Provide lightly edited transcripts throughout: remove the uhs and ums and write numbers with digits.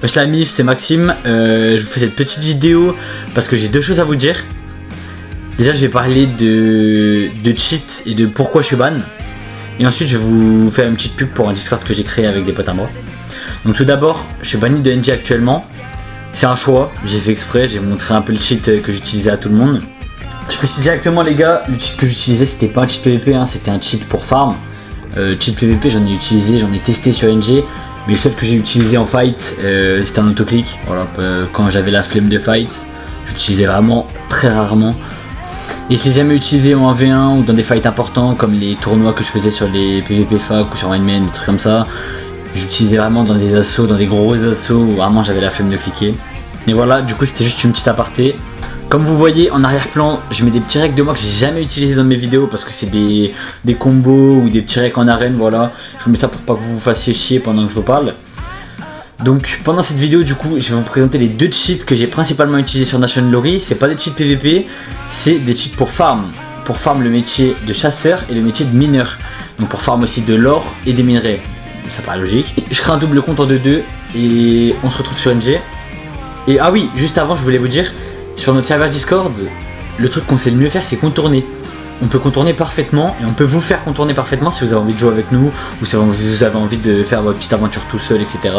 Wesh la mif, c'est Maxime, je vous fais cette petite vidéo parce que j'ai deux choses à vous dire. Déjà je vais parler de cheat et de pourquoi je suis ban. Et ensuite je vais vous faire une petite pub pour un Discord que j'ai créé avec des potes à moi. Donc tout d'abord, je suis banni de NG actuellement. C'est un choix, j'ai fait exprès, j'ai montré un peu le cheat que j'utilisais à tout le monde. Je précise directement les gars, le cheat que j'utilisais c'était pas un cheat PVP, hein, c'était un cheat pour farm. Cheat PVP j'en ai utilisé, j'en ai testé sur NG. Mais le seul que j'ai utilisé en fight, c'était un autoclick. Voilà, quand j'avais la flemme de fight, j'utilisais vraiment très rarement. Et je l'ai jamais utilisé en 1v1 ou dans des fights importants comme les tournois que je faisais sur les PVP fac ou sur Mindman, des trucs comme ça. J'utilisais vraiment dans des assauts, dans des gros assauts où vraiment j'avais la flemme de cliquer. Et voilà, du coup c'était juste une petite aparté. Comme vous voyez en arrière-plan, je mets des petits recs de moi que j'ai jamais utilisé dans mes vidéos parce que c'est des combos ou des petits recs en arène, voilà. Je vous mets ça pour pas que vous vous fassiez chier pendant que je vous parle. Donc pendant cette vidéo du coup, je vais vous présenter les deux cheats que j'ai principalement utilisés sur National Glory. C'est pas des cheats PVP, c'est des cheats pour farm. Pour farm le métier de chasseur et le métier de mineur. Donc pour farm aussi de l'or et des minerais. Ça paraît logique. Je crée un double compte en 2-2 et on se retrouve sur NG. Et ah oui, juste avant je voulais vous dire, sur notre serveur Discord, le truc qu'on sait le mieux faire c'est contourner. On peut contourner parfaitement et on peut vous faire contourner parfaitement si vous avez envie de jouer avec nous ou si vous avez envie de faire votre petite aventure tout seul, etc.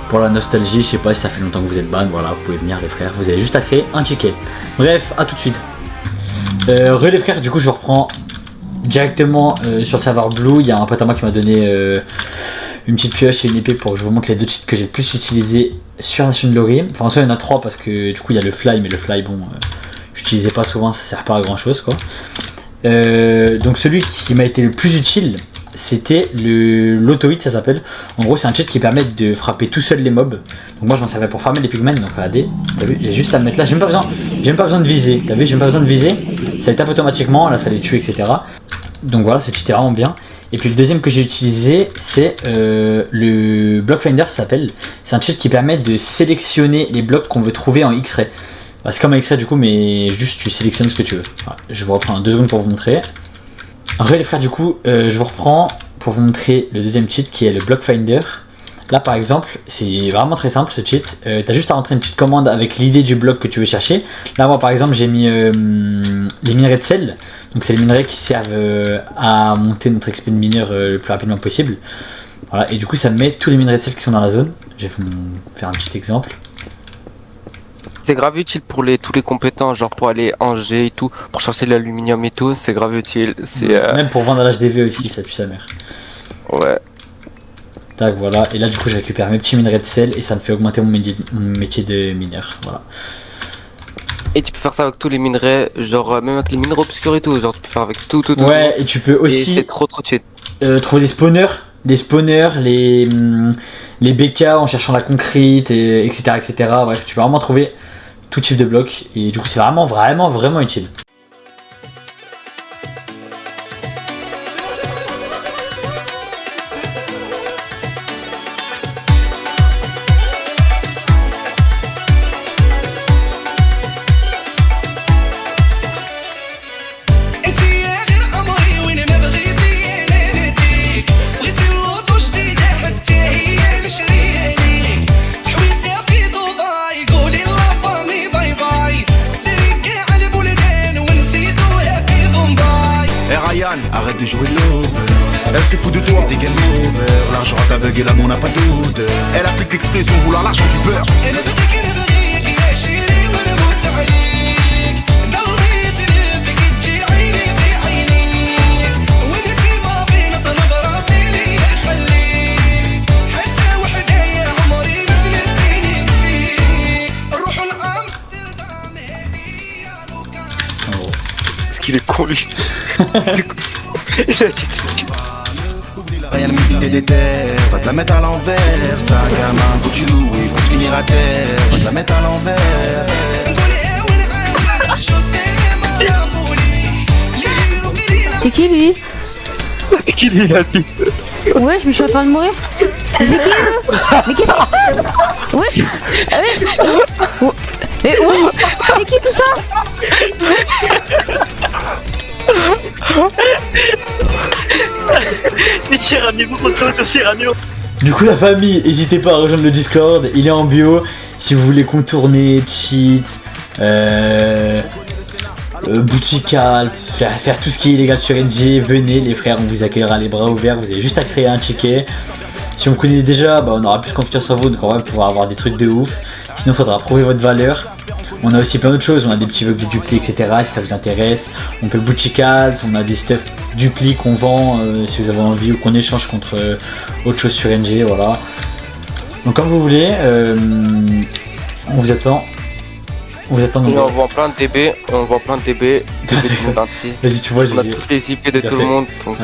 Pour la nostalgie, je sais pas si ça fait longtemps que vous êtes ban, voilà, vous pouvez venir les frères, vous avez juste à créer un ticket. Bref, à tout de suite. Les frères, du coup je reprends directement sur le serveur Blue. Il y a un pote à moi qui m'a donné une petite pioche et une épée pour que je vous montre les deux cheats que j'ai le plus utilisé sur National Glory. Enfin en soi il y en a trois parce que du coup il y a le fly, mais le fly bon j'utilisais pas souvent, ça sert pas à grand chose quoi. Donc celui qui m'a été le plus utile c'était l'auto-hit, ça s'appelle. En gros c'est un cheat qui permet de frapper tout seul les mobs. Donc moi je m'en servais pour farmer les pigmen, donc regardez, t'as vu, j'ai juste à me mettre là, j'ai même pas besoin de viser, t'as vu, j'ai même pas besoin de viser, ça les tape automatiquement, là ça les tue etc. Donc voilà, ce cheat est vraiment bien. Et puis le deuxième que j'ai utilisé c'est le block finder, ça s'appelle. C'est un cheat qui permet de sélectionner les blocs qu'on veut trouver en X-ray. Bah, c'est comme un X-ray du coup, mais juste tu sélectionnes ce que tu veux. Voilà, je vous reprends 2 secondes pour vous montrer. Les frères, du coup, je vous reprends pour vous montrer le deuxième cheat qui est le block finder. Là par exemple, c'est vraiment très simple ce cheat. T'as juste à rentrer une petite commande avec l'idée du bloc que tu veux chercher. Là moi par exemple j'ai mis les minerais de sel. Donc c'est les minerais qui servent à monter notre XP de mineur le plus rapidement possible. Voilà, et du coup ça me met tous les minerais de sel qui sont dans la zone. Je vais vous faire un petit exemple. C'est grave utile pour tous les compétents, genre pour aller en G et tout, pour chercher l'aluminium et tout, c'est grave utile. Même pour vendre à l'HDV aussi, ça tue sa mère. Ouais. Tac, voilà, et là du coup je récupère mes petits minerais de sel et ça me fait augmenter mon métier de mineur, voilà. Et tu peux faire ça avec tous les minerais, genre même avec les minerais obscurs et tout, genre tu peux faire avec tout. Ouais, et tu peux aussi c'est trop cheat. Trouver des spawners, les BK en cherchant la concrete, etc. Bref, tu peux vraiment trouver tout type de bloc et du coup c'est vraiment utile. Arrête de jouer l'over. Elle se fout de toi, t'es game over. L'argent t'aveugle et l'amour n'a pas d'odeur. Elle applique l'expression vouloir l'argent du beurre. Est-ce qu'il est con lui? Rien de musique des déterres, va te la mettre à l'envers. Ça gamin, quand tu loues et pour finir à terre, va te la mettre à l'envers. C'est qui lui? C'est qui lui a dit? Ouais, je suis en train de mourir. C'est qui eux? Mais qu'est-ce que... Ouais. Mais ouais. C'est qui tout ça? Mais Tyranny, vous retournez au Tyranny. Du coup la famille, n'hésitez pas à rejoindre le Discord, il est en bio. Si vous voulez contourner, cheat, boutique alt, faire tout ce qui est illégal sur NG, venez les frères, on vous accueillera les bras ouverts, vous avez juste à créer un ticket. Si on me connaît déjà, bah, on aura plus confiance en vous, donc on va pouvoir avoir des trucs de ouf. Sinon il faudra prouver votre valeur. On a aussi plein d'autres choses, on a des petits bugs de dupli, etc. si ça vous intéresse. On peut boutique alt, on a des stuff dupli qu'on vend si vous avez envie ou qu'on échange contre autre chose sur NG, voilà. Donc comme vous voulez, on vous attend. On vous attend. On vend plein de DB, DB 2026. Vas-y, tu vois, On a toutes les IP de tout le monde. Donc